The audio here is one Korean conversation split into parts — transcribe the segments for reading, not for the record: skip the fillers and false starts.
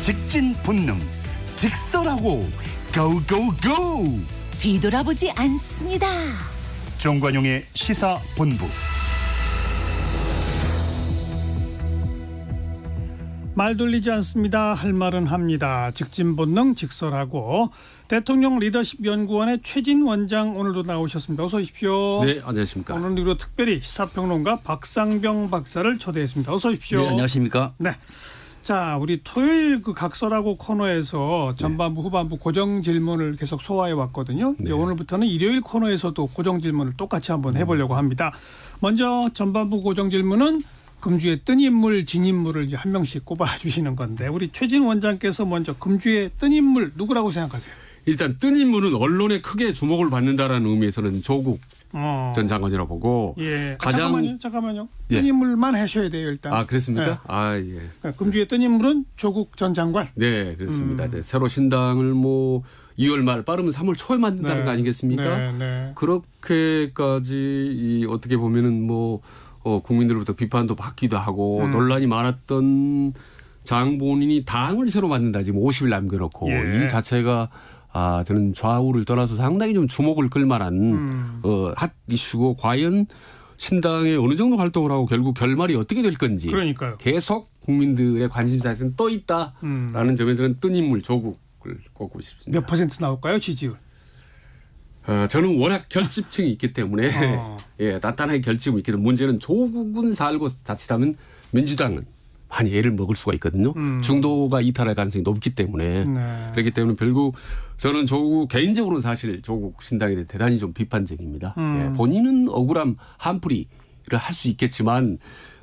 직진 본능, 직설하고 고고고. 뒤돌아보지 않습니다. 정관용의 시사본부. 말 돌리지 않습니다. 할 말은 합니다. 직진본능 직설하고. 대통령 리더십 연구원의 최진 원장 오늘도 나오셨습니다. 어서 오십시오. 네, 안녕하십니까. 오늘 그리고 특별히 시사평론가 박상병 박사를 초대했습니다. 어서 오십시오. 네, 안녕하십니까. 네. 자, 우리 토요일 그 각설하고 코너에서 전반부 후반부 고정 질문을 계속 소화해 왔거든요. 이제 오늘부터는 일요일 코너에서도 고정 질문을 똑같이 한번 해보려고 합니다. 먼저 전반부 고정 질문은 금주의 뜬 인물, 진 인물을 이제 한 명씩 꼽아주시는 건데 우리 최진 원장께서 먼저 금주의 뜬 인물 누구라고 생각하세요? 일단 뜬 인물은 언론에 크게 주목을 받는다라는 의미에서는 조국 전 장관이라고 보고 예. 가장 잠깐만요. 예. 뜬 인물만 하셔야 돼요 일단. 아 그랬습니까? 네. 아 예. 그러니까 금주의 뜬 인물은 조국 전 장관. 네 그렇습니다. 네, 새로 신당을 뭐 2월 말 빠르면 3월 초에 만든다는 네. 거 아니겠습니까? 네, 네. 그렇게까지 어떻게 보면은 뭐 국민들로부터 비판도 받기도 하고 논란이 많았던 장본인이 당을 새로 만든다 지금 50일 남겨놓고 예. 이 자체가 저는 좌우를 떠나서 상당히 좀 주목을 끌만한 핫 이슈고 과연 신당에 어느 정도 활동을 하고 결국 결말이 어떻게 될 건지 그러니까요. 계속 국민들의 관심사에서는 떠 있다라는 점에서는 뜬 인물 조국을 꼽고 싶습니다. 몇 퍼센트 나올까요 지지율? 저는 워낙 결집층이 있기 때문에 예, 단단하게 결집이 있기 때문에 문제는 조국은 살고 자칫하면 민주당은 많이 애를 먹을 수가 있거든요. 중도가 이탈할 가능성이 높기 때문에 네. 그렇기 때문에 결국 저는 조국 개인적으로는 사실 조국 신당에 대해 대단히 좀 비판적입니다. 예, 본인은 억울함 한풀이를 할 수 있겠지만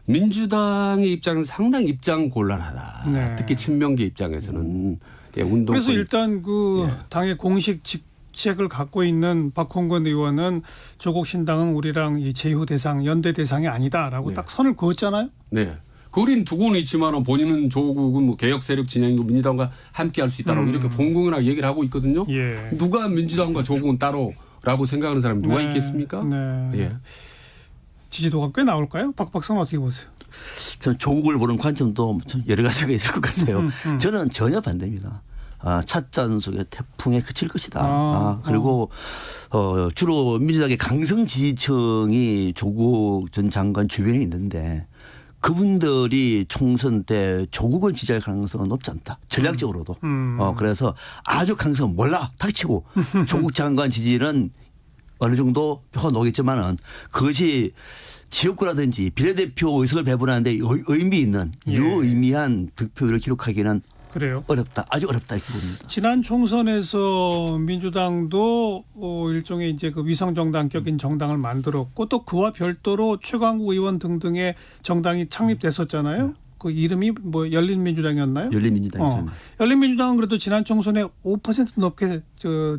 민주당의 입장은 상당히 입장 곤란하다. 네. 특히 친명계 입장에서는 예, 운동권. 그래서 일단 그 당의 공식 직책을 갖고 있는 박홍근 의원은 조국 신당은 우리랑 이 제휴 대상, 연대 대상이 아니다라고 네. 딱 선을 그었잖아요. 네. 거리는 두고는 있지만 본인은 조국은 뭐 개혁 세력 진영이고 민주당과 함께 할 수 있다라고 이렇게 공공연하게 얘기를 하고 있거든요. 예. 누가 민주당과 조국은 따로라고 생각하는 사람이 누가 네. 있겠습니까? 네. 예. 지지도가 꽤 나올까요? 박 박사는 어떻게 보세요? 저는 조국을 보는 관점도 참 여러 가지가 있을 것 같아요. 저는 전혀 반대입니다. 찻잔 속에 태풍에 그칠 것이다. 그리고 주로 민주당의 강성 지지층이 조국 전 장관 주변에 있는데 그분들이 총선 때 조국을 지지할 가능성은 높지 않다. 전략적으로도. 그래서 아주 강성 몰라 닥치고 조국 장관 지지는 어느 정도 표가 나오겠지만은 그것이 지역구라든지 비례대표 의석을 배분하는데 의미 있는 유의미한 득표율을 기록하기는 그래요. 어렵다. 아주 어렵다 이렇게 봅니다. 지난 총선에서 민주당도 일종의 이제 그 위성정당격인 정당을 만들었고 또 그와 별도로 최광국 의원 등등의 정당이 창립됐었잖아요. 그 이름이 뭐 열린민주당이었나요? 열린민주당이잖아요. 열린민주당은 그래도 지난 총선에 5% 넘게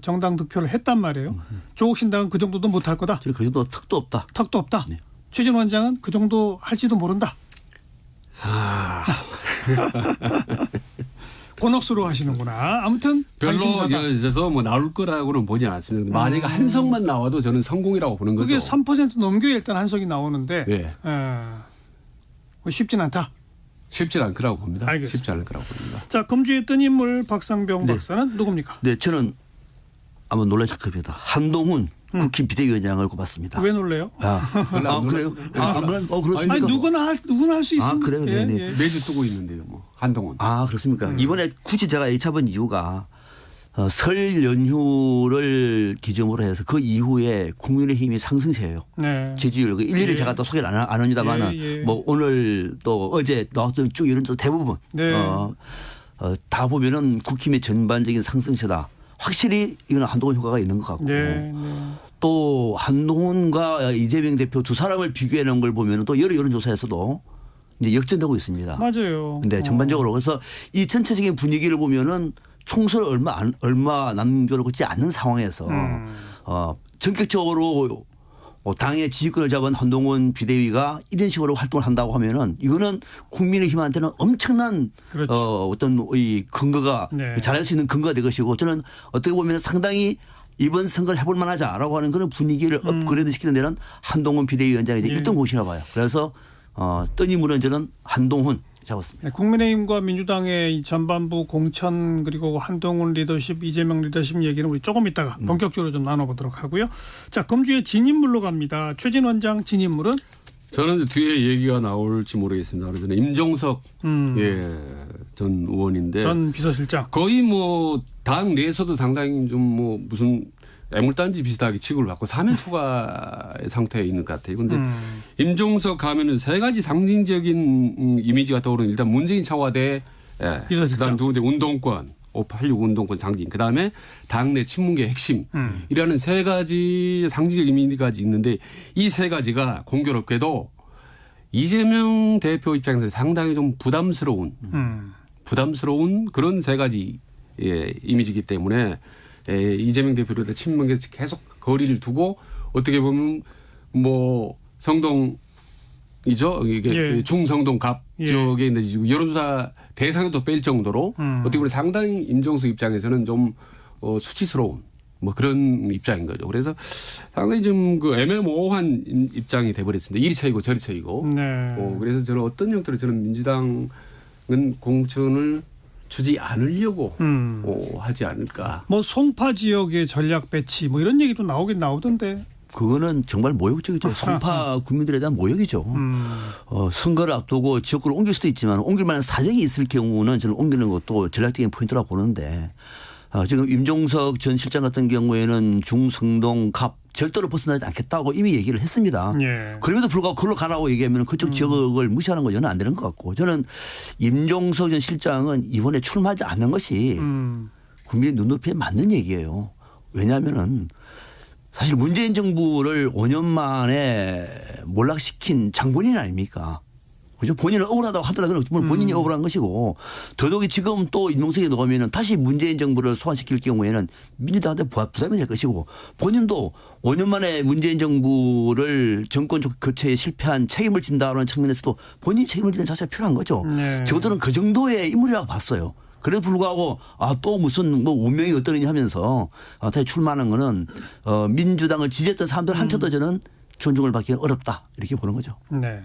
정당 득표를 했단 말이에요. 조국 신당은 그 정도도 못할 거다. 그 정도 턱도 없다. 턱도 없다. 네. 최진 원장은 그 정도 할지도 모른다. 곤혹스러워 하시는구나. 아무튼 별로 관심사다. 있어서 뭐 나올 거라고는 보지 않습니다. 만약에 한 석만 나와도 저는 성공이라고 보는 거죠. 그게 3% 넘겨야 일단 한 석이 나오는데 네. 쉽진 않다. 쉽지 않을 거라고 봅니다. 알겠습니다. 쉽지 않을 거라고 봅니다. 자, 금주의 뜬 인물 박상병 박사는 누굽니까? 네, 저는 아마 놀라실 겁니다. 한동훈 국힘 비대위원장을 꼽았습니다. 왜 놀래요? 그래요? 그렇습니까? 아니 누구나 할 수 있습니다. 그래요? 네네. 매주 뜨고 있는데요. 뭐 한동훈. 그렇습니까? 이번에 굳이 제가 이 잡은 이유가 설 연휴를 기점으로 해서 그 이후에 국민의힘이 상승세예요. 네. 지지율. 일일이 제가 또 소개를 안 합니다만은 뭐 오늘 또 어제 나왔던 쭉 이런 대부분 네. 다 보면은 국힘의 전반적인 상승세다. 확실히 이건 한동훈 효과가 있는 것 같고 네. 또 한동훈과 이재명 대표 두 사람을 비교해 놓은 걸 보면은 또 여러 여론조사에서도 이제 역전되고 있습니다. 맞아요. 근데 전반적으로 그래서 이 전체적인 분위기를 보면은 총선을 얼마 남겨놓지 않는 상황에서 전격적으로 당의 지휘권을 잡은 한동훈 비대위가 이런 식으로 활동을 한다고 하면은 이거는 국민의힘한테는 엄청난 그렇죠. 어떤 이 근거가 잘할 수 있는 근거가 될 것이고 저는 어떻게 보면 상당히 이번 선거를 해볼 만하자라고 하는 그런 분위기를 업그레이드 시키는 데는 한동훈 비대위원장이 이제 1등 곳이라 봐요. 그래서 뜬 인물은 저는 한동훈 잡았습니다. 네, 국민의힘과 민주당의 이 전반부 공천 그리고 한동훈 리더십, 이재명 리더십 얘기는 우리 조금 이따가 본격적으로 좀 나눠보도록 하고요. 자, 금주의 진인물로 갑니다. 최진 원장 진인물은? 저는 이제 뒤에 얘기가 나올지 모르겠습니다. 그래서 임종석 전 의원인데 전 비서실장. 거의 뭐 당 내에서도 상당히 좀 뭐 무슨 애물단지 비슷하게 취급을 받고 사면 초과의 상태에 있는 것 같아요. 그런데 임종석 가면은 세 가지 상징적인 이미지가 떠오르는 일단 문재인 청와대, 그다음 두 번째 운동권, 586 운동권 상징, 그다음에 당내 친문계 핵심이라는 세 가지 상징적 이미지가 있는데 이 세 가지가 공교롭게도 이재명 대표 입장에서 상당히 좀 부담스러운 그런 세 가지 이미지이기 때문에 이재명 대표로부터 친문계에서 계속 거리를 두고 어떻게 보면 뭐 성동이죠. 이게 중성동갑 지역에 있는 여론조사 대상에도 뺄 정도로 어떻게 보면 상당히 임종석 입장에서는 좀 수치스러운 뭐 그런 입장인 거죠. 그래서 상당히 좀 그 애매모호한 입장이 돼버렸습니다. 이리 쳐이고 저리 쳐이고. 네. 그래서 저는 어떤 형태로 저는 민주당은 공천을 주지 않으려고 하지 않을까. 뭐 송파 지역의 전략 배치 뭐 이런 얘기도 나오긴 나오던데. 그거는 정말 모욕적이죠. 송파 국민들에 대한 모욕이죠. 선거를 앞두고 지역구를 옮길 수도 있지만 옮길 만한 사정이 있을 경우는 저는 옮기는 것도 전략적인 포인트라고 보는데 지금 임종석 전 실장 같은 경우에는 중성동 갑 절대로 벗어나지 않겠다고 이미 얘기를 했습니다. 예. 그럼에도 불구하고 그걸로 가라고 얘기하면 그쪽 지역을 무시하는 건 저는 안 되는 것 같고 저는 임종석 전 실장은 이번에 출마하지 않는 것이 국민의 눈높이에 맞는 얘기예요. 왜냐하면은 사실 문재인 정부를 5년 만에 몰락시킨 장본인 아닙니까? 그죠? 본인은 억울하다고 하더라도 본인이 억울한 것이고 더더욱이 지금 또 임종석이 나오면 다시 문재인 정부를 소환시킬 경우에는 민주당한테 부담이 될 것이고 본인도 5년 만에 문재인 정부를 정권 교체에 실패한 책임을 진다는 측면에서도 본인이 책임을 지는 자체가 필요한 거죠. 네. 저것들은 그 정도의 인물이라고 봤어요. 그래도 불구하고 또 무슨 뭐 운명이 어떠느냐 하면서 다시 출마하는 거는 민주당을 지지했던 사람들한테도 저는 존중을 받기는 어렵다 이렇게 보는 거죠. 네.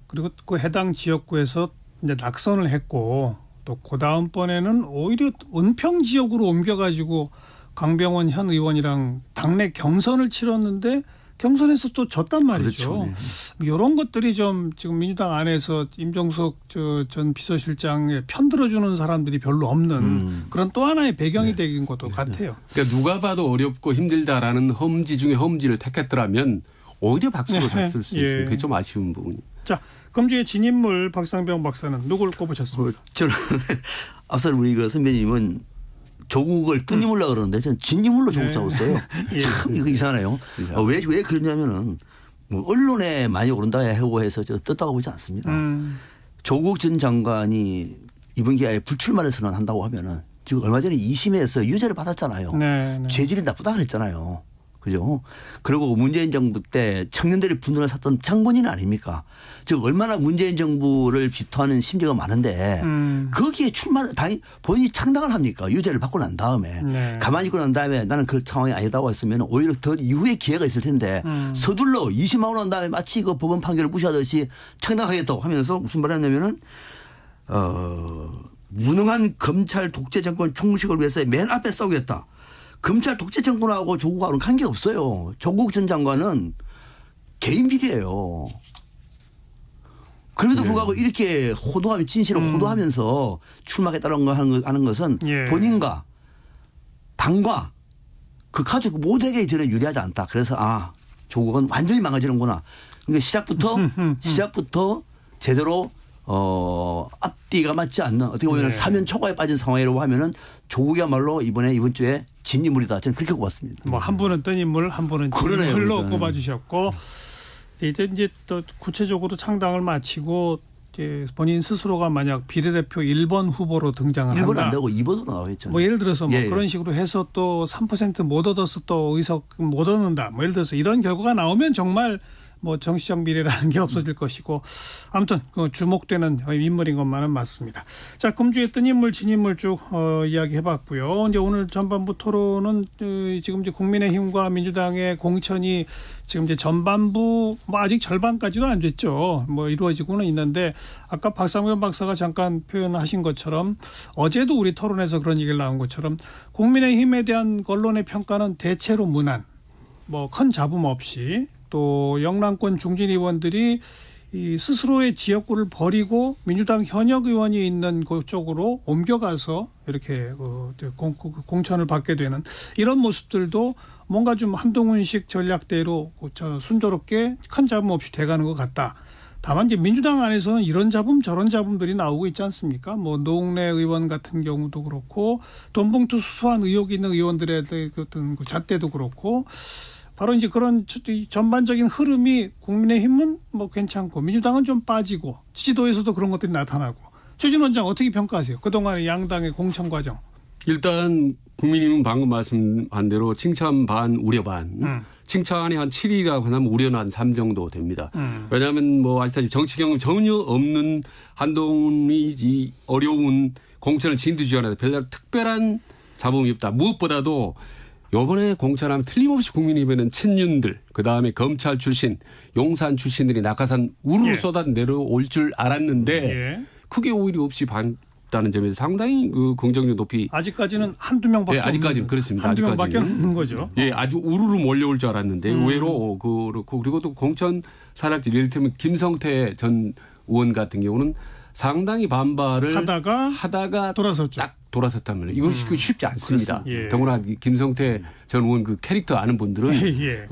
그리고 그 해당 지역구에서 이제 낙선을 했고 또 그 다음번에는 오히려 은평 지역으로 옮겨가지고 강병원 현 의원이랑 당내 경선을 치렀는데 경선에서 또 졌단 말이죠. 그렇죠. 네. 이런 것들이 좀 지금 민주당 안에서 임종석 전 비서실장에 편들어주는 사람들이 별로 없는 그런 또 하나의 배경이 된 것도 같아요. 그러니까 누가 봐도 어렵고 힘들다라는 험지 중에 험지를 택했더라면 오히려 박수를 받을 수 있습니다. 그게 좀 아쉬운 부분이. 자, 금주의 진인물 박상병 박사는 누굴 꼽으셨습니까? 저는 앞서 우리 그 선배님은 조국을 뜬인물로 그러는데 저는 진인물로 조국 잡았어요. 참 이거 이상하네요. 왜 그러냐면은 뭐 언론에 많이 오른다 하고 해서 저 떴다고 보지 않습니다. 조국 전 장관이 이번 기회에 불출마를 선언한다고 하면은 지금 얼마 전에 2심에서 유죄를 받았잖아요. 네. 죄질이 나쁘다 그랬잖아요. 그죠? 그리고 문재인 정부 때 청년들이 분노를 샀던 장본인 아닙니까? 즉 얼마나 문재인 정부를 비토하는 심리가 많은데 거기에 당연히 본인이 창당을 합니까? 유죄를 받고 난 다음에 가만히 있고 난 다음에 나는 그 상황이 아니다고 했으면 오히려 더 이후에 기회가 있을 텐데 서둘러 2심하고 난 다음에 마치 그 법원 판결을 무시하듯이 창당하겠다고 하면서 무슨 말을 했냐면은 무능한 검찰 독재 정권 총식을 위해서 맨 앞에 싸우겠다. 검찰 독재 정권하고 조국하고는 관계없어요. 조국 전 장관은 개인 비리예요. 그럼에도 불구하고 이렇게 호도하면 진실을 호도하면서 출마하겠다는 거 하는 것은 본인과 당과 그 가족 모두에게 저는 유리하지 않다. 그래서 조국은 완전히 망가지는구나. 그러니까 시작부터 제대로 앞뒤가 맞지 않는 어떻게 보면 사면 초과에 빠진 상황이라고 하면은 조국이야말로 이번 주에 진인물이다. 저는 그렇게 꼽았습니다. 뭐 한 분은 뜬 인물, 한 분은 진인물로 꼽아주셨고 이제 또 구체적으로 창당을 마치고 이제 본인 스스로가 만약 비례대표 1번 후보로 등장을 1번 한다. 안 되고 2번으로 나와있죠. 뭐 예를 들어서 뭐 그런 식으로 해서 또 3% 못 얻어서 또 의석 못 얻는다. 뭐 예를 들어서 이런 결과가 나오면 정말 뭐 정치적 미래라는 게 없어질 것이고 아무튼 주목되는 인물인 것만은 맞습니다. 자, 금주했던 인물 진인물 쭉 이야기해봤고요. 이제 오늘 전반부 토론은 지금 이제 국민의힘과 민주당의 공천이 지금 이제 전반부 뭐 아직 절반까지도 안 됐죠. 뭐 이루어지고는 있는데 아까 박상현 박사가 잠깐 표현하신 것처럼 어제도 우리 토론에서 그런 얘기를 나온 것처럼 국민의힘에 대한 언론의 평가는 대체로 무난, 뭐 큰 잡음 없이 또 영남권 중진 의원들이 이 스스로의 지역구를 버리고 민주당 현역 의원이 있는 그쪽으로 옮겨가서 이렇게 공천을 받게 되는 이런 모습들도 뭔가 좀 한동훈식 전략대로 순조롭게 큰 잡음 없이 돼가는 것 같다. 다만 이제 민주당 안에서는 이런 잡음 저런 잡음들이 나오고 있지 않습니까? 뭐 노웅래 의원 같은 경우도 그렇고 돈봉투 수수한 의혹이 있는 의원들의 어떤 그 잣대도 그렇고 바로 이제 그런 전반적인 흐름이 국민의힘은 뭐 괜찮고 민주당은 좀 빠지고 지지도에서도 그런 것들이 나타나고 최진 원장 어떻게 평가하세요? 그동안의 양당의 공천 과정. 일단 국민의힘은 방금 말씀한 대로 칭찬 반 우려 반. 칭찬이 한 7이라고 하면 우려는 한 3 정도 됩니다. 왜냐하면 뭐 아시다시피 정치 경험 전혀 없는 한동훈이 이 어려운 공천을 진두지휘하는데 별다른 특별한 잡음이 없다. 무엇보다도 이번에 공천하면 틀림없이 국민의힘에는 친윤들 그다음에 검찰 출신 용산 출신들이 낙하산 우르르 쏟아 내려올 줄 알았는데 그게 오히려 없이 봤다는 점에서 상당히 그 긍정력 높이 아직까지는 한두 명밖에 아직까지는 그렇습니다. 한두 명밖에 없는 거죠. 아주 우르르 몰려올 줄 알았는데 의외로 그렇고 그리고 또 공천 사략질 예를 들면 김성태 전 의원 같은 경우는 상당히 반발을 하다가 돌아섰죠. 딱 돌아섰다면 이건 쉽지 않습니다. 예. 더구나 김성태 전 의원 그 캐릭터 아는 분들은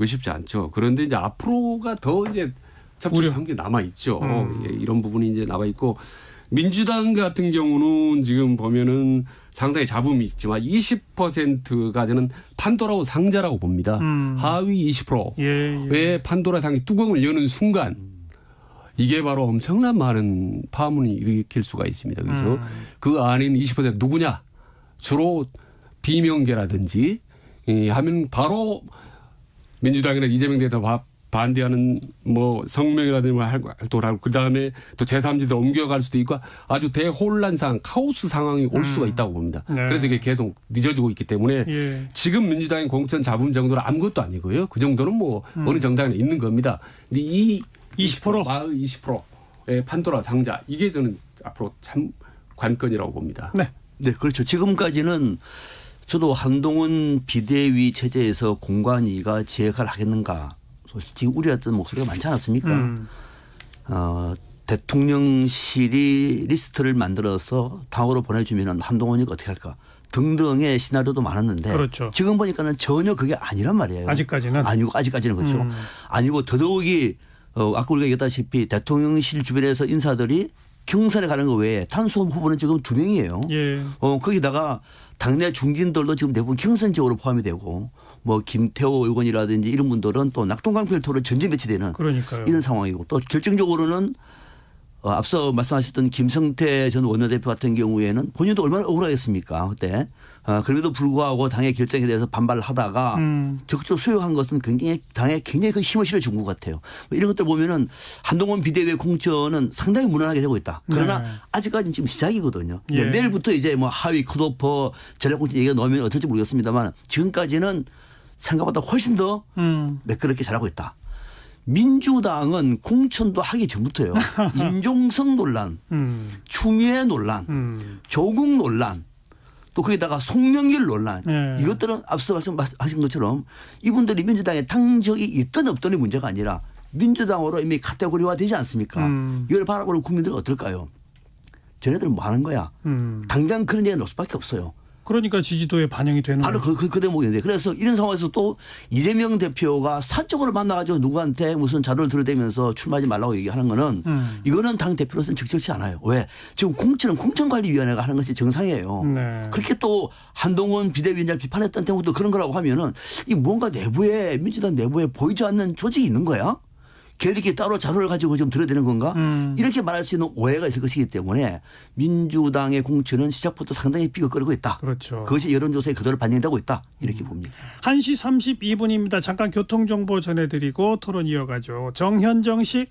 쉽지 않죠. 그런데 이제 앞으로가 더 이제 첩첩한 게 남아 있죠. 이런 부분이 이제 남아 있고 민주당 같은 경우는 지금 보면은 상당히 잡음이 있지만 20%가 저는 판도라 상자라고 봅니다. 하위 20%의 판도라 상자 뚜껑을 여는 순간 이게 바로 엄청난 많은 파문이 일으킬 수가 있습니다. 그래서 그 안인 20% 누구냐? 주로 비명계라든지 하면 바로 민주당이나 이재명 대통령 반대하는 뭐 성명이라든지 활동을 하고 그다음에 또 제3지들 옮겨갈 수도 있고 아주 대혼란 상황, 카오스 상황이 올 수가 있다고 봅니다. 네. 그래서 이게 계속 늦어지고 있기 때문에 지금 민주당의 공천 잡음 정도는 아무것도 아니고요. 그 정도는 뭐 어느 정당에 있는 겁니다. 근데 이 20%의 판도라 상자 이게 저는 앞으로 참 관건이라고 봅니다. 네, 그렇죠. 지금까지는 저도 한동훈 비대위 체제에서 공관위가 제 역할을 하겠는가 솔직히 우려했던 목소리가 많지 않았습니까? 대통령실이 리스트를 만들어서 당으로 보내주면 한동훈이 어떻게 할까 등등의 시나리오도 많았는데 그렇죠. 지금 보니까는 전혀 그게 아니란 말이에요. 아직까지는 아직까지는 그렇죠. 아니고 더더욱이 아까 우리가 얘기했다시피 대통령실 주변에서 인사들이 경선에 가는 거 외에 탄소 후보는 지금 2명이에요. 거기다가 당내 중진들도 지금 대부분 경선 지역으로 포함이 되고 뭐 김태호 의원이라든지 이런 분들은 또 낙동강 별도로 전진 배치되는 그러니까요. 이런 상황이고 또 결정적으로는 앞서 말씀하셨던 김성태 전 원내대표 같은 경우에는 본인도 얼마나 억울하겠습니까 그때. 그럼에도 불구하고 당의 결정에 대해서 반발을 하다가 적극적으로 수용한 것은 당에 굉장히 큰 힘을 실어준 것 같아요. 이런 것들 보면은 한동훈 비대위의 공천은 상당히 무난하게 되고 있다. 그러나 아직까지는 지금 시작이거든요. 내일부터 이제 뭐 하위 컷오퍼 전략공천 얘기가 나오면 어떨지 모르겠습니다만 지금까지는 생각보다 훨씬 더 매끄럽게 잘하고 있다. 민주당은 공천도 하기 전부터요. 임종석 논란, 추미애 논란, 조국 논란 또 거기다가 송영길 논란 이것들은 앞서 말씀하신 것처럼 이분들이 민주당에 당적이 있든 없든의 문제가 아니라 민주당으로 이미 카테고리화 되지 않습니까? 이걸 바라보는 국민들은 어떨까요? 쟤네들은 뭐 하는 거야? 당장 그런 얘기가 나올 수밖에 없어요. 그러니까 지지도에 반영이 되는 바로 그 대목인데 그래서 이런 상황에서 또 이재명 대표가 사적으로 만나가지고 누구한테 무슨 자료를 들어대면서 출마하지 말라고 얘기하는 거는 이거는 당 대표로서는 적절치 않아요. 왜? 지금 공천은 공천관리위원회가 하는 것이 정상이에요. 그렇게 또 한동훈 비대위원장을 비판했던 경우도 그런 거라고 하면은 이 뭔가 내부에 민주당 내부에 보이지 않는 조직이 있는 거야? 걔들끼리 따로 자료를 가지고 좀 들어대는 건가? 이렇게 말할 수 있는 오해가 있을 것이기 때문에 민주당의 공천은 시작부터 상당히 삐걱거리고 있다. 그렇죠. 그것이 여론조사에 그대로 반영되고 있다. 이렇게 봅니다. 1시 32분입니다. 잠깐 교통정보 전해드리고 토론 이어가죠. 정현정 씨.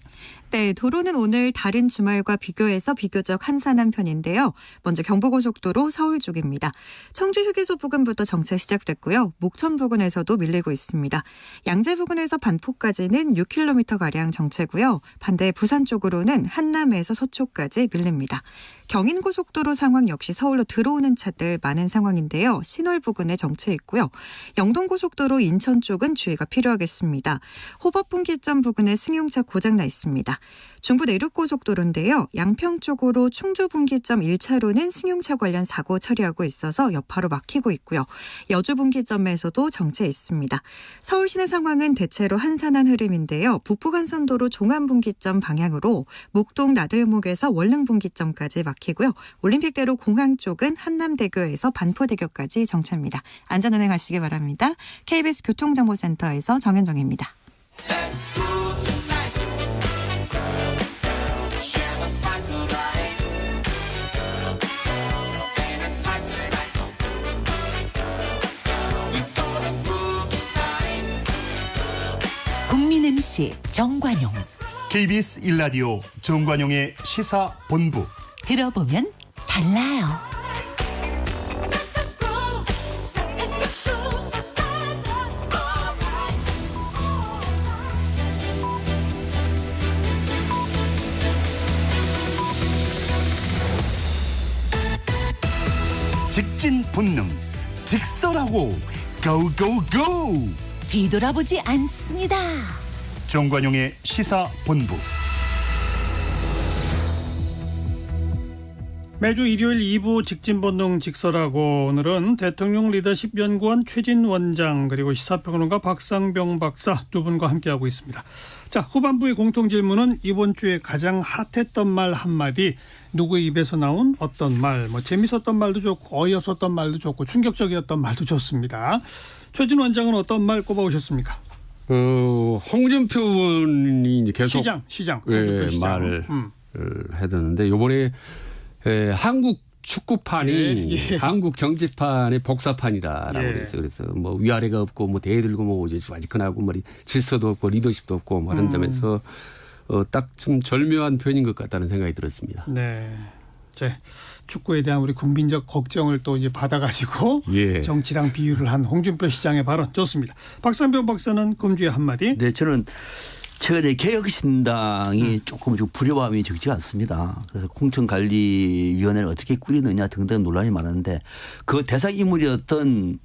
네, 도로는 오늘 다른 주말과 비교해서 비교적 한산한 편인데요. 먼저 경부고속도로 서울 쪽입니다. 청주 휴게소 부근부터 정체 시작됐고요. 목천 부근에서도 밀리고 있습니다. 양재 부근에서 반포까지는 6km가량 정체고요. 반대 부산 쪽으로는 한남에서 서초까지 밀립니다. 경인고속도로 상황 역시 서울로 들어오는 차들 많은 상황인데요. 신월 부근에 정체 있고요. 영동고속도로 인천 쪽은 주의가 필요하겠습니다. 호법분기점 부근에 승용차 고장나 있습니다. 중부 내륙고속도로인데요. 양평 쪽으로 충주분기점 1차로는 승용차 관련 사고 처리하고 있어서 여파로 막히고 있고요. 여주분기점에서도 정체 있습니다. 서울 시내 상황은 대체로 한산한 흐름인데요. 북부간선도로 종안분기점 방향으로 묵동 나들목에서 월릉분기점까지 막히고요. 올림픽대로 공항 쪽은 한남대교에서 반포대교까지 정체입니다. 안전운행하시기 바랍니다. KBS 교통정보센터에서 정현정입니다. 국민 MC 정관용. KBS 1라디오 정관용의 시사본부. 들어보면 달라요. 직진 본능. 직설하고 고고고. 뒤돌아보지 않습니다. 정관용의 시사본부. 매주 일요일 2부 직진본능 직설하고 오늘은 대통령 리더십 연구원 최진 원장 그리고 시사평론가 박상병 박사 두 분과 함께하고 있습니다. 자, 후반부의 공통질문은 이번 주에 가장 핫했던 말 한마디, 누구의 입에서 나온 어떤 말, 재밌었던 말도 좋고 어이없었던 말도 좋고 충격적이었던 말도 좋습니다. 최진 원장은 어떤 말 꼽아오셨습니까? 홍준표 의원이 이제 계속 시장 말을 해뒀는데 이번에 한국 축구판이 한국 정치판의 복사판이라고 그래서 뭐 위아래가 없고 뭐 대들고 뭐 와지근하고 뭐 질서도 없고 리더십도 없고 뭐 하는 점에서 딱 좀 절묘한 표현인 것 같다는 생각이 들었습니다. 네. 축구에 대한 우리 국민적 걱정을 또 이제 받아가지고 정치랑 비유를 한 홍준표 시장의 발언 좋습니다. 박상병 박사는 금주의 한마디. 네, 저는 최근에 개혁신당이 조금 불협화음이 적지 않습니다. 그래서 공천관리위원회를 어떻게 꾸리느냐 등등 논란이 많았는데 그 대상 인물이었던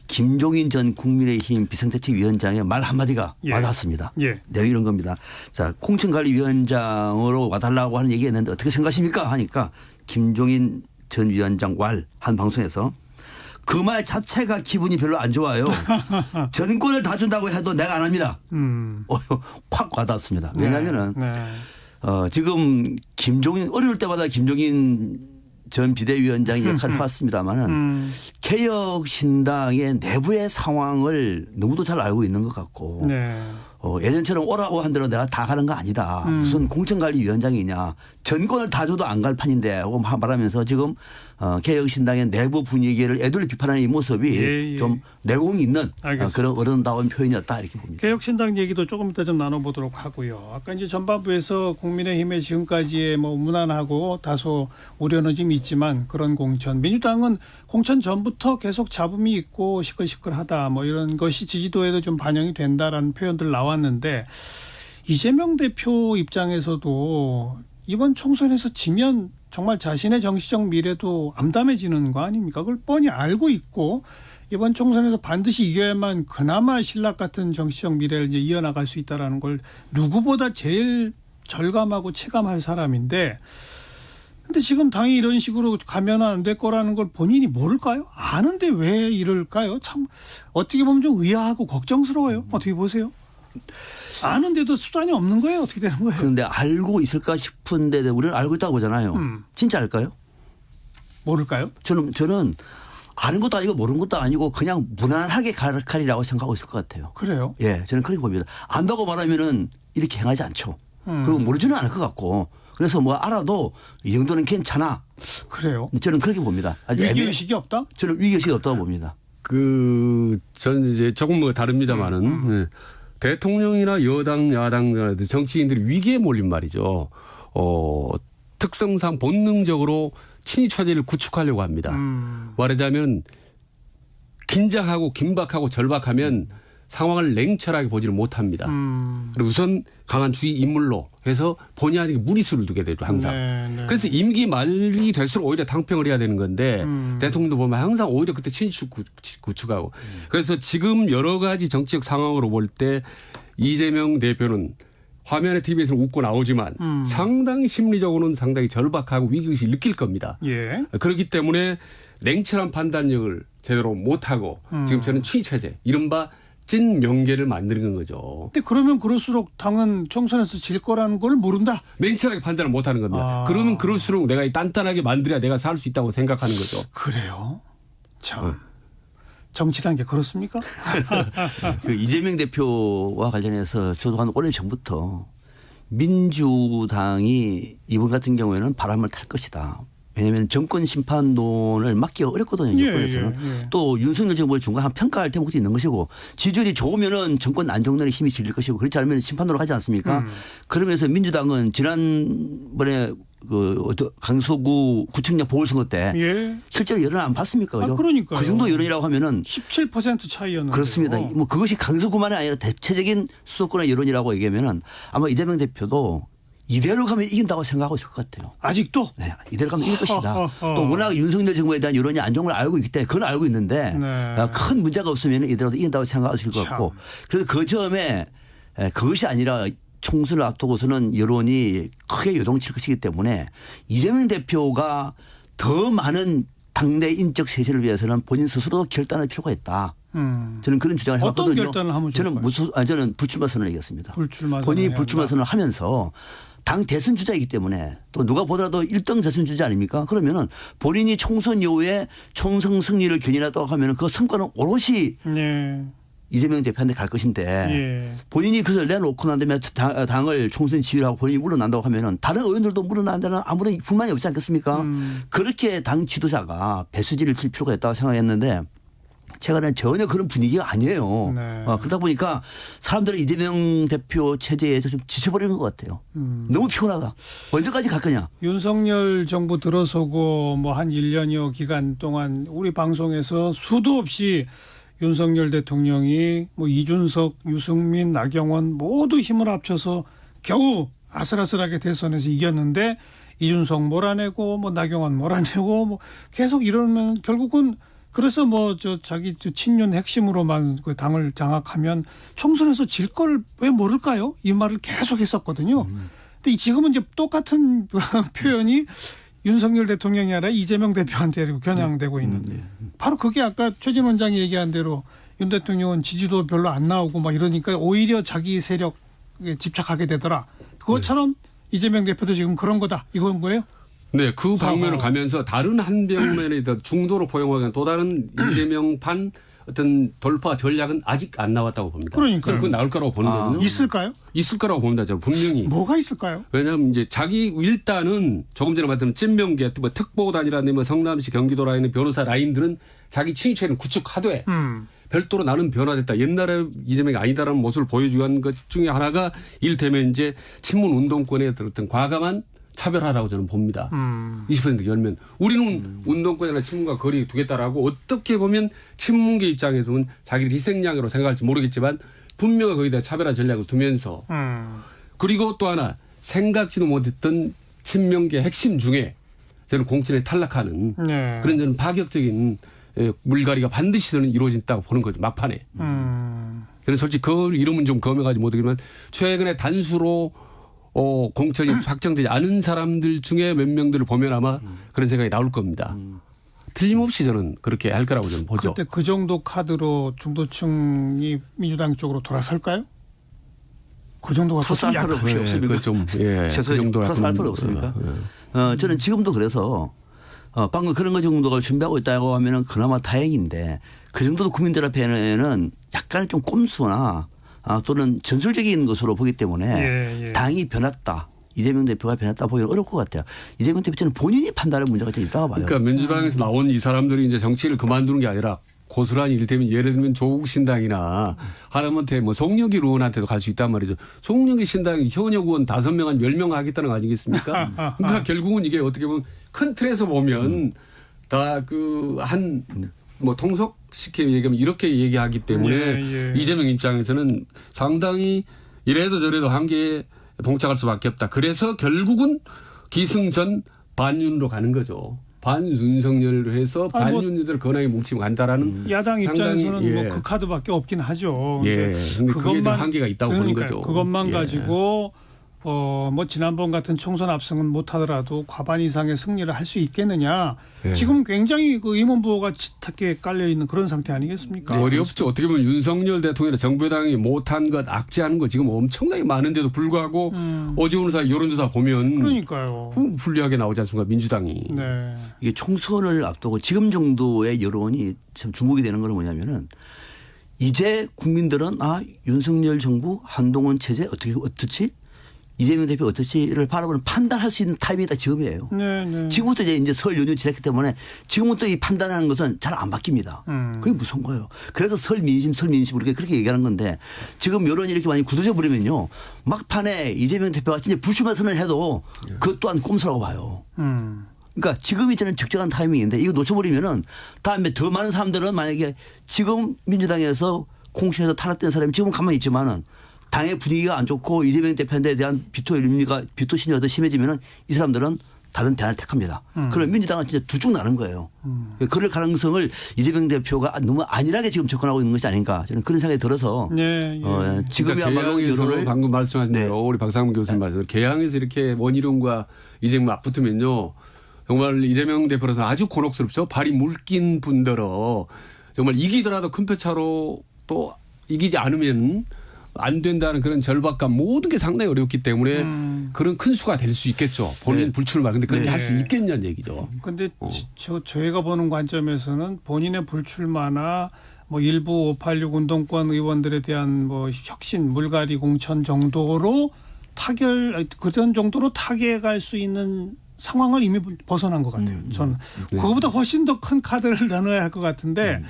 김종인 전 국민의힘 비상대책위원장의 말 한마디가 와닿았습니다. 내용이 이런 겁니다. 자, 공천관리위원장으로 와달라고 하는 얘기했는데 어떻게 생각하십니까? 하니까 김종인 전 위원장 한 방송에서 그 말 자체가 기분이 별로 안 좋아요. 전권을 다 준다고 해도 내가 안 합니다. 확 와닿았습니다. 왜냐하면은 지금 김종인 어려울 때마다 김종인 전 비대위원장의 역할을 해왔습니다만은 개혁신당의 내부의 상황을 너무도 잘 알고 있는 것 같고 예전처럼 오라고 한 대로 내가 다 가는 거 아니다. 무슨 공천관리위원장이냐. 전권을 다 줘도 안 갈 판인데 하고 말하면서 지금 개혁신당의 내부 분위기를 애들을 비판하는 이 모습이 좀 내공이 있는 그런 어른다운 표현이었다 이렇게 봅니다. 개혁신당 얘기도 조금 이따 좀 나눠보도록 하고요. 아까 이제 전반부에서 국민의힘의 지금까지의 뭐 무난하고 다소 우려는 좀 있지만 그런 공천. 민주당은 공천 전부터 계속 잡음이 있고 시끌시끌하다 뭐 이런 것이 지지도에도 좀 반영이 된다라는 표현들 나왔는데 이재명 대표 입장에서도 이번 총선에서 지면 정말 자신의 정치적 미래도 암담해지는 거 아닙니까? 그걸 뻔히 알고 있고 이번 총선에서 반드시 이겨야만 그나마 신락 같은 정치적 미래를 이제 이어나갈 수 있다라는 걸 누구보다 제일 절감하고 체감할 사람인데 근데 지금 당이 이런 식으로 가면 안 될 거라는 걸 본인이 모를까요? 아는데 왜 이럴까요? 참 어떻게 보면 좀 의아하고 걱정스러워요. 어떻게 보세요? 아는데도 수단이 없는 거예요? 어떻게 되는 거예요? 그런데 알고 있을까 싶은데 우리는 알고 있다고 보잖아요. 진짜 알까요? 모를까요? 저는 아는 것도 아니고 모르는 것도 아니고 그냥 무난하게 가르카리라고 생각하고 있을 것 같아요. 그래요? 예, 저는 그렇게 봅니다. 안다고 말하면은 이렇게 행하지 않죠. 그리고 모르지는 않을 것 같고. 그래서 뭐 알아도 이 정도는 괜찮아. 그래요? 저는 그렇게 봅니다. 위기의식이 없다? 저는 위기의식이 없다고 봅니다. 저는 이제 조금 뭐 다릅니다만은 대통령이나 여당, 야당 정치인들이 위기에 몰린 말이죠. 특성상 본능적으로 친위 체제를 구축하려고 합니다. 말하자면 긴장하고 긴박하고 절박하면 상황을 냉철하게 보지를 못합니다. 그리고 우선 강한 주의 인물로 해서 본의아니게 무리수를 두게 되죠. 항상. 네. 그래서 임기 말이 될수록 오히려 당평을 해야 되는 건데 대통령도 보면 항상 오히려 그때 친추 구축하고. 그래서 지금 여러 가지 정치적 상황으로 볼 때 이재명 대표는 화면에 TV에서 웃고 나오지만 상당히 심리적으로는 상당히 절박하고 위기의식을 느낄 겁니다. 예. 그렇기 때문에 냉철한 판단력을 제대로 못하고 지금 저는 친위체제 이른바 찐 명계를 만드는 거죠. 근데 그러면 그럴수록 당은 총선에서 질 거라는 걸 모른다. 냉철하게 판단을 못하는 겁니다. 그러면 그럴수록 내가 단단하게 만들어야 내가 살 수 있다고 생각하는 거죠. 그래요? 참. 정치라는 게 그렇습니까? 그 이재명 대표와 관련해서 저도 한 오래 전부터 민주당이 이번 같은 경우에는 바람을 탈 것이다. 왜냐하면 정권 심판론을 막기가 어렵거든요. 여권에서는. 예. 또 윤석열 정부의 중간 평가할 대목도 있는 것이고 지지율이 좋으면은 정권 안정론에 힘이 실릴 것이고 그렇지 않으면 심판론을 하지 않습니까? 그러면서 민주당은 지난번에 강서구 구청장 보궐선거 때 실제로 여론 안 봤습니까? 그죠? 그러니까요. 그 정도 여론이라고 하면은 17% 차이였는데. 그렇습니다. 뭐 그것이 강서구만이 아니라 대체적인 수도권의 여론이라고 얘기하면은 아마 이재명 대표도 이대로 가면 이긴다고 생각하고 있을 것 같아요. 아직도? 네, 이대로 가면 이길 것이다. 또 워낙 윤석열 정부에 대한 여론이 안 좋은 걸 알고 있기 때문에 그건 알고 있는데 큰 문제가 없으면 이대로도 이긴다고 생각하고 있을 것 같고 그래서 그 점에 그것이 아니라 총선을 앞두고서는 여론이 크게 요동칠 것이기 때문에 이재명 대표가 더 많은 당내 인적 세세를 위해서는 본인 스스로도 결단할 필요가 있다. 저는 그런 주장을 해왔거든요. 어떤 결단을 하면 좋을까요? 저는 불출마 선언을 얘기했습니다. 불출마 본인이 불출마 선언을 하면서 당 대선 주자이기 때문에 또 누가 보더라도 1등 대선 주자 아닙니까? 그러면은 본인이 총선 이후에 총선 승리를 견인하다고 하면은 그 성과는 오롯이 이재명 대표한테 갈 것인데 본인이 그것을 내놓고 난 다음에 당을 총선 지휘하고 본인이 물러난다고 하면은 다른 의원들도 물러난다는 아무런 불만이 없지 않겠습니까? 그렇게 당 지도자가 배수지를 칠 필요가 있다고 생각했는데 최근에 전혀 그런 분위기가 아니에요. 그러다 보니까 사람들은 이재명 대표 체제에서 좀 지쳐버리는 것 같아요. 너무 피곤하다. 언제까지 갈 거냐. 윤석열 정부 들어서고 뭐 한 1년여 기간 동안 우리 방송에서 수도 없이 윤석열 대통령이 뭐 이준석, 유승민, 나경원 모두 힘을 합쳐서 겨우 아슬아슬하게 대선에서 이겼는데 이준석 몰아내고 뭐 나경원 몰아내고 뭐 계속 이러면 결국은 그래서 뭐 자기 친윤 핵심으로만 그 당을 장악하면 총선에서 질 걸 왜 모를까요? 이 말을 계속 했었거든요. 근데 지금은 이제 똑같은 표현이 윤석열 대통령이 아니라 이재명 대표한테 겨냥되고 있는데 바로 그게 아까 최진 원장이 얘기한 대로 윤 대통령은 지지도 별로 안 나오고 막 이러니까 오히려 자기 세력에 집착하게 되더라. 그것처럼 이재명 대표도 지금 그런 거다. 이건 거예요? 네, 그 방면을 가면서 다른 한 방면에 더 중도로 포용하기엔 또 다른 이재명판 어떤 돌파 전략은 아직 안 나왔다고 봅니다. 그러니까요. 그건 나올 거라고 보는 거거든요. 있을까요? 있을 거라고 봅니다. 저는 분명히. 뭐가 있을까요? 왜냐하면 이제 자기 일단은 조금 전에 말했던 찐명계 뭐 특보단이라든지 뭐 성남시 경기도 라인의 변호사 라인들은 자기 친위체를 구축하되 별도로 나는 변화됐다. 옛날에 이재명이 아니다라는 모습을 보여주기 위한 것 중에 하나가 이를테면 이제 친문 운동권에 들었던 과감한 차별화라고 저는 봅니다. 20% 열면 우리는 운동권이나 친문과 거리 두겠다라고 어떻게 보면 친문계 입장에서는 자기들 희생양으로 생각할지 모르겠지만 분명히 거기다 차별화 전략을 두면서 그리고 또 하나 생각지도 못했던 친명계 핵심 중에 저는 공천에 탈락하는 그런 저는 파격적인 물갈이가 반드시 저는 이루어진다고 보는 거죠. 막판에. 그래서 솔직히 그 이름은 좀 검증하지 못하지만 최근에 단수로 공천이 확정되지 않은 사람들 중에 몇 명들을 보면 아마 그런 생각이 나올 겁니다. 틀림없이 저는 그렇게 할 거라고 저는 보죠. 그때 그 정도 카드로 중도층이 민주당 쪽으로 돌아설까요? 그 정도가 플러스 알파는 혹시 없습니까? 그 정도 플러스 알파는 없습니까? 저는 지금도 그래서 방금 그런 거 정도가 준비하고 있다고 하면은 그나마 다행인데 그 정도도 국민들 앞에는 약간 좀 꼼수나 또는 전술적인 것으로 보기 때문에 당이 변했다. 이재명 대표가 변했다 보기는 어려울 것 같아요. 이재명 대표는 본인이 판단할 문제가 좀 있다고 봐요. 그러니까 민주당에서 나온 이 사람들이 이제 정치를 그만두는 게 아니라 고스란히 이를테면 예를 들면 조국 신당이나 하다못해 뭐 송영길 의원한테도 갈 수 있단 말이죠. 송영길 신당이 현역 의원 5명 한 10명 하겠다는 거 아니겠습니까? 그러니까 결국은 이게 어떻게 보면 큰 틀에서 보면 다 그 한 뭐 통속시켜 얘기하면 이렇게 얘기하기 때문에 이재명 입장에서는 상당히 이래도 저래도 한계에 봉착할 수밖에 없다. 그래서 결국은 기승전 반윤으로 가는 거죠. 반윤석열로 해서 반윤들 권하게 뭉치면 간다라는 야당 입장에서는 예. 뭐 그 카드밖에 없긴 하죠. 예. 근데 그게 좀 한계가 있다고 보는 거죠. 그것만 예. 가지고 뭐 지난번 같은 총선 압승은 못하더라도 과반 이상의 승리를 할 수 있겠느냐. 예. 지금 굉장히 그 의문부호가 짙게 깔려 있는 그런 상태 아니겠습니까? 어렵죠. 어떻게 보면 윤석열 대통령이나 정부 여당이 못한 것, 악재하는 것 지금 엄청나게 많은데도 불구하고 어제 오늘 사이 여론조사 보면 그러니까요. 불리하게 나오지 않습니까? 민주당이. 네. 이게 총선을 앞두고 지금 정도의 여론이 참 주목이 되는 건 뭐냐면은 이제 국민들은 윤석열 정부 한동훈 체제 어떻지? 이재명 대표 어떻지를 바라보는 판단할 수 있는 타임이 딱 지금이에요. 네. 지금부터 이제 설 연휴 지났기 때문에 지금부터 이 판단하는 것은 잘 안 바뀝니다. 그게 무서운 거예요. 그래서 설 민심 우리가 그렇게 얘기하는 건데 지금 여론이 이렇게 많이 굳어져 버리면요. 막판에 이재명 대표가 진짜 불출마 선언을 해도 그것 또한 꼼수라고 봐요. 그러니까 지금이 저는 적절한 타이밍인데 이거 놓쳐버리면은 다음에 더 많은 사람들은 만약에 지금 민주당에서 공천에서 탈락된 사람이 지금 가만히 있지만은 당의 분위기가 안 좋고 이재명 대표에 대한 비토 신이 더 심해지면은 이 사람들은 다른 대안을 택합니다. 그럼 민주당은 진짜 두 쪽 나는 거예요. 그럴 가능성을 이재명 대표가 너무 안일하게 지금 접근하고 있는 것이 아닌가 저는 그런 생각이 들어서 지금이야말로 개항에서 방금 말씀하신 대로 네. 우리 박상문 교수님 말씀 개항에서 이렇게 원희룡과 이재명 맞붙으면요. 정말 이재명 대표로서 아주 곤혹스럽죠. 발이 물낀 분들어 정말 이기더라도 큰 표차로 또 이기지 않으면 안 된다는 그런 절박감 모든 게 상당히 어렵기 때문에 그런 큰 수가 될 수 있겠죠. 본인 네. 불출마. 근데 그렇게 네. 할 수 있겠냐는 얘기죠. 근데 저희가 보는 관점에서는 본인의 불출마나 뭐 일부 586 운동권 의원들에 대한 뭐 혁신 물갈이 공천 정도로 그런 정도로 타개할 수 있는 상황을 이미 벗어난 것 같아요. 저는 그거보다 훨씬 더 큰 카드를 넣어야 할 것 같은데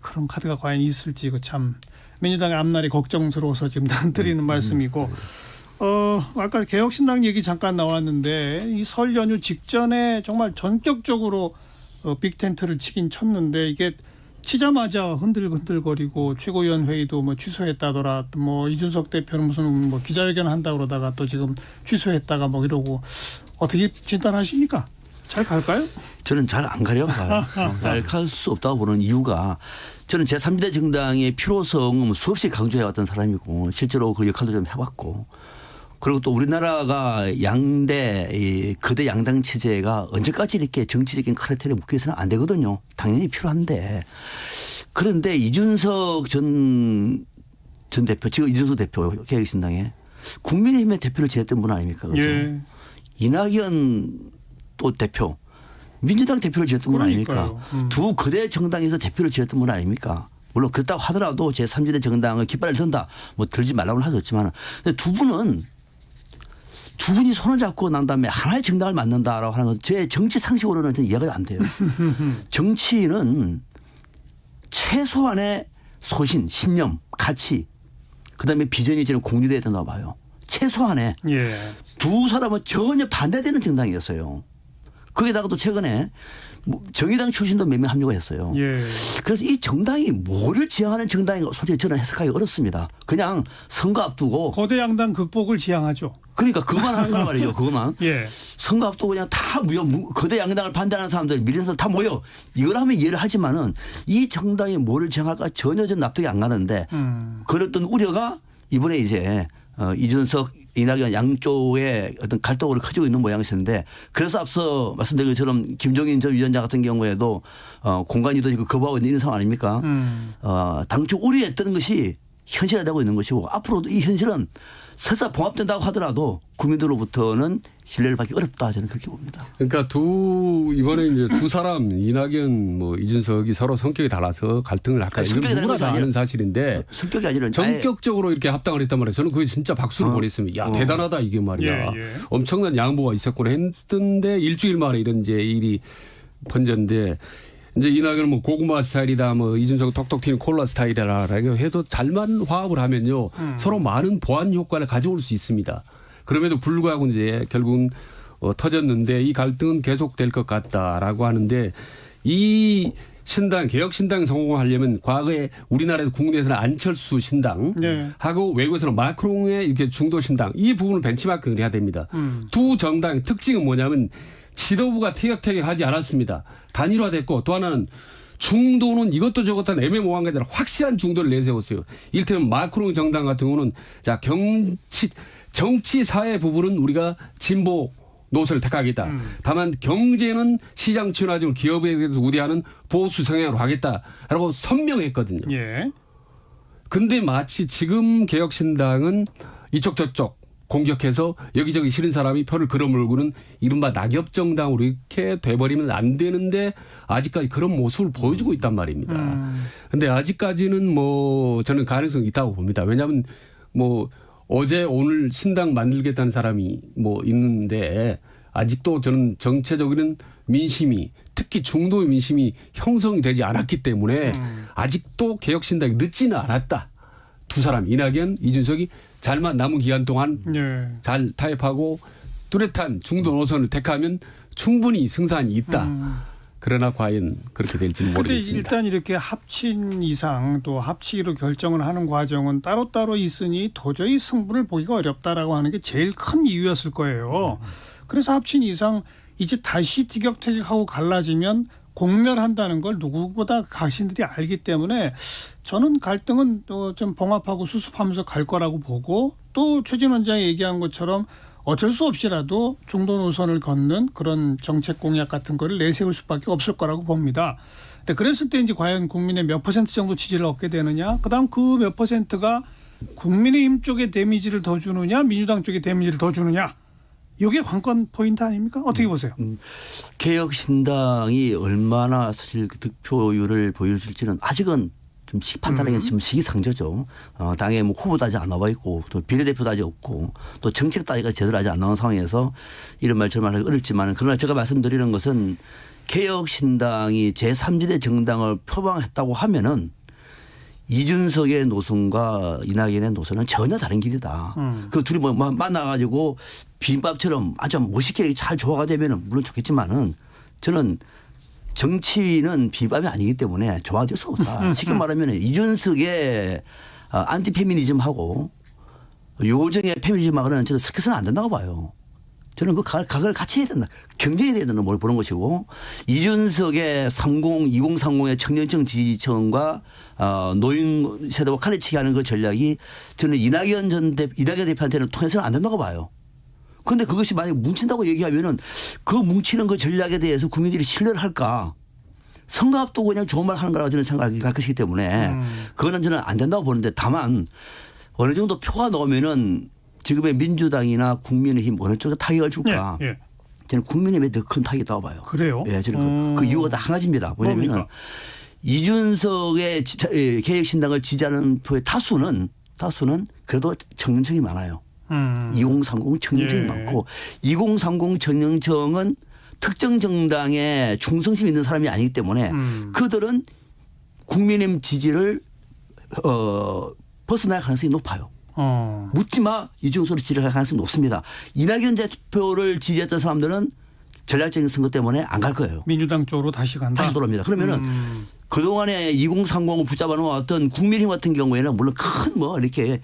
그런 카드가 과연 있을지 그 참 민주당의 앞날이 걱정스러워서 지금 드리는 말씀이고 아까 개혁신당 얘기 잠깐 나왔는데 이 설 연휴 직전에 정말 전격적으로 빅텐트를 치긴 쳤는데 이게 치자마자 흔들거리고 최고위원 회의도 뭐 취소했다더라. 뭐 이준석 대표는 무슨 뭐 기자회견 한다고 그러다가 또 지금 취소했다가 뭐 이러고 어떻게 진단하십니까? 잘 갈까요? 저는 잘 안 가려고 봐요. 잘 갈 수 없다고 보는 이유가 저는 제3지대 정당의 필요성은 수없이 강조해왔던 사람이고 실제로 그 역할도 좀 해봤고 그리고 또 우리나라가 거대 양당 체제가 언제까지 이렇게 정치적인 카르텔에 묶여서는 안 되거든요. 당연히 필요한데 그런데 이준석 전 대표 지금 이준석 대표 개혁신당에 국민의힘의 대표를 지냈던 분 아닙니까? 그렇죠? 예. 이낙연 또 대표 민주당 대표를 지냈던 분 아닙니까? 두 거대 정당에서 대표를 지냈던 분 아닙니까? 물론 그렇다고 하더라도 제3지대 정당을 깃발을 든다. 뭐 들지 말라고는 하셨지만 두 분이 손을 잡고 난 다음에 하나의 정당을 만든다라고 하는 건 제 정치 상식으로는 이해가 안 돼요. 정치인은 최소한의 소신, 신념, 가치 그다음에 비전이 저는 공유돼야 된다고 봐요. 최소한의 두 사람은 전혀 반대되는 정당이었어요. 거기다가 또 최근에 정의당 출신도 몇 명 합류가 했어요. 그래서 이 정당이 뭐를 지향하는 정당인가 솔직히 저는 해석하기 어렵습니다. 그냥 선거 앞두고 거대 양당 극복을 지향하죠. 그러니까 그것만 하는 거 말이죠. 그것만. 선거 앞두고 그냥 다 거대 양당을 반대하는 사람들 미래에서 다 모여 이걸 하면 이해를 하지만은 이 정당이 뭐를 지향할까 전혀 전 납득이 안 가는데 그랬던 우려가 이번에 이제 이준석 이낙연 양쪽의 어떤 갈등으로 커지고 있는 모양이었는데 그래서 앞서 말씀드린 것처럼 김종인 전 위원장 같은 경우에도 공간 이동을 거부하고 있는 상황 아닙니까? 당초 우려했던 것이 현실화되고 있는 것이고 앞으로도 이 현실은 설사 봉합된다고 하더라도 국민들로부터는 신뢰를 받기 어렵다 저는 그렇게 봅니다. 그러니까 이번에 이제 두 사람 이낙연 뭐 이준석이 서로 성격이 달라서 갈등을 할까 이건 누구나 다 아는 사실인데 성격이 아니라 전격적으로 이렇게 합당을 했단 말이에요. 저는 그게 진짜 박수를 보냈습니다. 야 대단하다 이게 말이야. 엄청난 양보가 있었구나 했던데 일주일 만에 이런 이제 일이 번졌는데 이제 이낙연은 뭐 고구마 스타일이다, 뭐 이준석 톡톡 튀는 콜라 스타일이라고 해도 잘만 화합을 하면요 서로 많은 보완 효과를 가져올 수 있습니다. 그럼에도 불구하고 이제 결국은 터졌는데 이 갈등은 계속될 것 같다라고 하는데 이 신당 개혁신당 성공하려면 과거에 우리나라에서 국내에서는 안철수 신당 네. 하고 외국에서는 마크롱의 이렇게 중도 신당 이 부분을 벤치마킹을 해야 됩니다. 두 정당의 특징은 뭐냐면 지도부가 티격태격하지 않았습니다. 단일화됐고 또 하나는 중도는 이것도 저것도 애매모호한 게 아니라 확실한 중도를 내세웠어요. 이를테면 마크롱 정당 같은 경우는 자 정치 사회 부분은 우리가 진보 노선을 택하겠다. 다만 경제는 시장 친화적으로 기업에 대해서 우대하는 보수 성향으로 하겠다라고 선명했거든요. 예. 근데 마치 지금 개혁신당은 이쪽 저쪽 공격해서 여기저기 싫은 사람이 표를 걸어물고는 이른바 낙엽정당으로 이렇게 돼버리면 안 되는데 아직까지 그런 모습을 보여주고 있단 말입니다. 근데 아직까지는 뭐 저는 가능성이 있다고 봅니다. 왜냐하면 뭐 어제 오늘 신당 만들겠다는 사람이 뭐 있는데 아직도 저는 정체적인 민심이 특히 중도의 민심이 형성이 되지 않았기 때문에 아직도 개혁신당이 늦지는 않았다. 두 사람 이낙연, 이준석이 잘만 남은 기간 동안 예. 잘 타협하고 뚜렷한 중도 노선을 택하면 충분히 승산이 있다. 그러나 과연 그렇게 될지는 근데 모르겠습니다. 일단 이렇게 합친 이상 또 합치기로 결정을 하는 과정은 따로따로 있으니 도저히 승부를 보기가 어렵다라고 하는 게 제일 큰 이유였을 거예요. 그래서 합친 이상 이제 다시 티격태격하고 갈라지면 공멸한다는 걸 누구보다 가신들이 알기 때문에 저는 갈등은 또 좀 봉합하고 수습하면서 갈 거라고 보고 또 최진 원장이 얘기한 것처럼 어쩔 수 없이라도 중도 노선을 걷는 그런 정책 공약 같은 거를 내세울 수밖에 없을 거라고 봅니다. 근데 그랬을 때 이제 과연 국민의 몇 퍼센트 정도 지지를 얻게 되느냐, 그다음 그 몇 퍼센트가 국민의힘 쪽에 데미지를 더 주느냐, 민주당 쪽에 데미지를 더 주느냐, 이게 관건 포인트 아닙니까? 어떻게 보세요? 개혁신당이 얼마나 사실 그 득표율을 보여줄지는 아직은 좀 판단하기는 지금 시기상조죠. 당에 뭐 후보도 아직 안 나와 있고 또 비례대표도 아직 없고 또 정책도 아직 제대로 아직 안 나온 상황에서 이런 말 저런 말 하기 어렵지만 그러나 제가 말씀드리는 것은 개혁신당이 제3지대 정당을 표방했다고 하면은 이준석의 노선과 이낙연의 노선은 전혀 다른 길이다. 그 둘이 뭐 만나가지고 비빔밥처럼 아주 멋있게 잘 조화가 되면은 물론 좋겠지만은 저는 정치는 비밥이 아니기 때문에 조화될 수 없다. 쉽게 말하면 이준석의 안티 페미니즘하고 요정의 페미니즘하고는 저는 섞여서는 안 된다고 봐요. 저는 그 각을 같이 해야 된다. 경쟁이 돼야 된다는 걸 보는 것이고 이준석의 2030의 청년층 지지층과 노인 세대와 칼리치기 하는 그 전략이 저는 이낙연 대표한테는 통해서는 안 된다고 봐요. 그런데 그것이 만약에 뭉친다고 얘기하면은 그 뭉치는 그 전략에 대해서 국민들이 신뢰를 할까? 선거 앞두고 그냥 좋은 말 하는 거라고 저는 생각할 것이기 때문에 그거는 저는 안 된다고 보는데 다만 어느 정도 표가 나오면은 지금의 민주당이나 국민의힘 어느 쪽에 타격을 줄까? 예, 예. 저는 국민의힘에 더 큰 타격이라고 봐요. 그래요? 예, 저는 그 이유가 다 한 가지입니다. 뭐냐면은 이준석의 개혁신당을 지지하는 표의 다수는 그래도 청년층이 많아요. 2030 청년층이 예. 많고 2030 청년층은 특정 정당에 충성심 있는 사람이 아니기 때문에 그들은 국민의힘 지지를 벗어날 가능성이 높아요. 묻지마 이준석을 지지할 가능성이 높습니다. 이낙연 대표를 지지했던 사람들은 전략적인 선거 때문에 안 갈 거예요. 민주당 쪽으로 다시 간다. 다시 돌아옵니다. 그러면은 그동안에 2030을 붙잡아놓았던 국민의힘 같은 경우에는 물론 큰 뭐 이렇게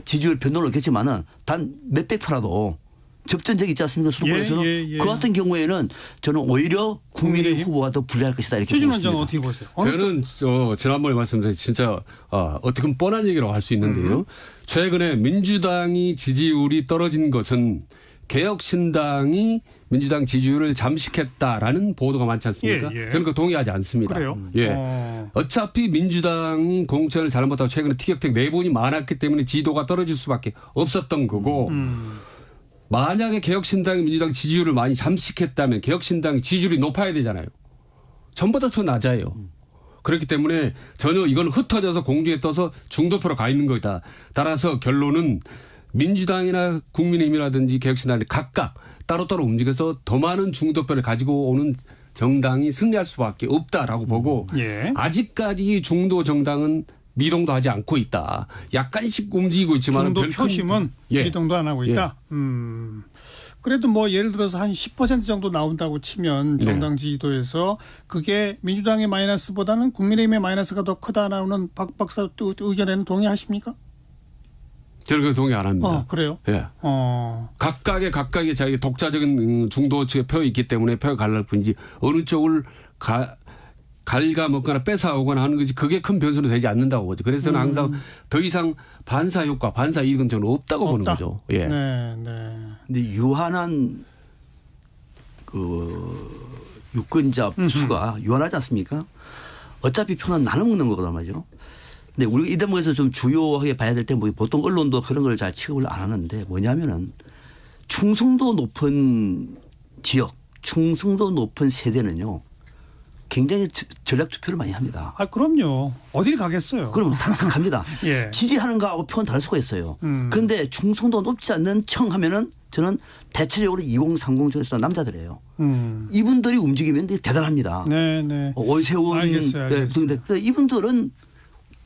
지지율 변동을 얻겠지만은 단 몇백 표라도 접전적이 있지 않습니까? 수도권에서는. 예. 그 같은 경우에는 저는 오히려 국민의힘 후보가 더 불리할 것이다 이렇게 최진 보고 원장 있습니다. 어떻게 보세요? 저는 지난번에 말씀드린 진짜 어떻게 보면 뻔한 얘기라고 할 수 있는데요. 최근에 민주당이 지지율이 떨어진 것은 개혁신당이 민주당 지지율을 잠식했다라는 보도가 많지 않습니까? 예. 저는 그 동의하지 않습니다. 그래요? 예. 어차피 민주당이 공천을 잘못하고 최근에 티격태격 내분이 많았기 때문에 지도가 떨어질 수밖에 없었던 거고 만약에 개혁신당이 민주당 지지율을 많이 잠식했다면 개혁신당의 지지율이 높아야 되잖아요. 전보다 더 낮아요. 그렇기 때문에 전혀 이건 흩어져서 공중에 떠서 중도표로 가 있는 거다. 따라서 결론은 민주당이나 국민의힘이라든지 개혁신당이 각각 따로따로 움직여서 더 많은 중도표를 가지고 오는 정당이 승리할 수밖에 없다라고 보고 예. 아직까지 중도 정당은 미동도 하지 않고 있다. 약간씩 움직이고 있지만 중도 별 큰- 표심은 예. 미동도 안 하고 있다. 그래도 뭐 예를 들어서 한 10% 정도 나온다고 치면 정당 지지도에서 그게 민주당의 마이너스보다는 국민의힘의 마이너스가 더 크다라는 박 박사 의견에는 동의하십니까? 저는 그 동의 안 합니다. 그래요? 예. 각각의 자기 독자적인 중도 측의 표가 있기 때문에 표가 갈랄 뿐이지 어느 쪽을 갉아먹거나 뺏어오거나 하는 것이 그게 큰 변수는 되지 않는다고 보죠. 그래서 저는 항상 더 이상 반사 효과, 반사 이익은 저는 없다고 보는 거죠. 예. 네, 네. 근데 유한한 그 유권자 수가 유한하지 않습니까? 어차피 표는 나눠 먹는 거거든 말이죠. 근데 우리가 이 대목에서 좀 주요하게 봐야 될 때 뭐 보통 언론도 그런 걸 잘 취급을 안 하는데 뭐냐면은 충성도 높은 지역, 충성도 높은 세대는요. 굉장히 전략 투표를 많이 합니다. 아, 그럼요. 어딜 가겠어요. 그럼 다 갑니다. 예. 지지하는 거하고 표는 다를 수가 있어요. 그런데 충성도 높지 않는 청 하면은 저는 대체적으로 2030 중에서 남자들이에요. 이분들이 움직이면 대단합니다. 네, 네. 오세훈 알겠어요. 근데 이분들은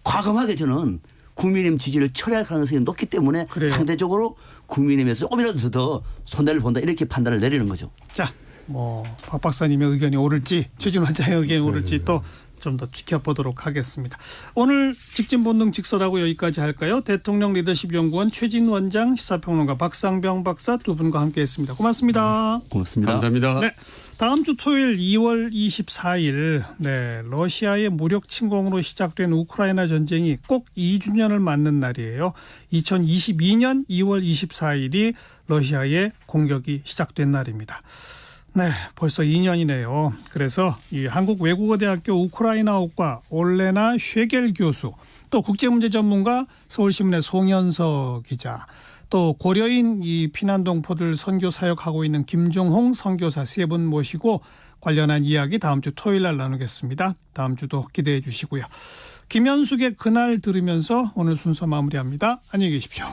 과감하게 저는 국민의힘 지지를 철회할 가능성이 높기 때문에 그래요. 상대적으로 국민의힘에서 조금이라도 더 손해를 본다 이렇게 판단을 내리는 거죠. 자, 뭐 박 박사님의 의견이 옳을지 최진우 원장의 의견이 옳을지 또 좀 더 지켜보도록 하겠습니다. 오늘 직진 본능 직설하고 여기까지 할까요? 대통령 리더십 연구원 최진우 원장, 시사평론가 박상병 박사 두 분과 함께했습니다. 고맙습니다. 고맙습니다. 감사합니다. 네, 다음 주 토요일 2월 24일 러시아의 무력 침공으로 시작된 우크라이나 전쟁이 꼭 2주년을 맞는 날이에요. 2022년 2월 24일이 러시아의 공격이 시작된 날입니다. 네, 벌써 2년이네요. 그래서 이 한국외국어대학교 우크라이나어과 올레나 쉐겔 교수, 또 국제문제 전문가 서울신문의 송현서 기자, 또 고려인 이 피난동포들 선교 사역하고 있는 김종홍 선교사 세 분 모시고 관련한 이야기 다음 주 토요일 날 나누겠습니다. 다음 주도 기대해 주시고요. 김현숙의 그날 들으면서 오늘 순서 마무리합니다. 안녕히 계십시오.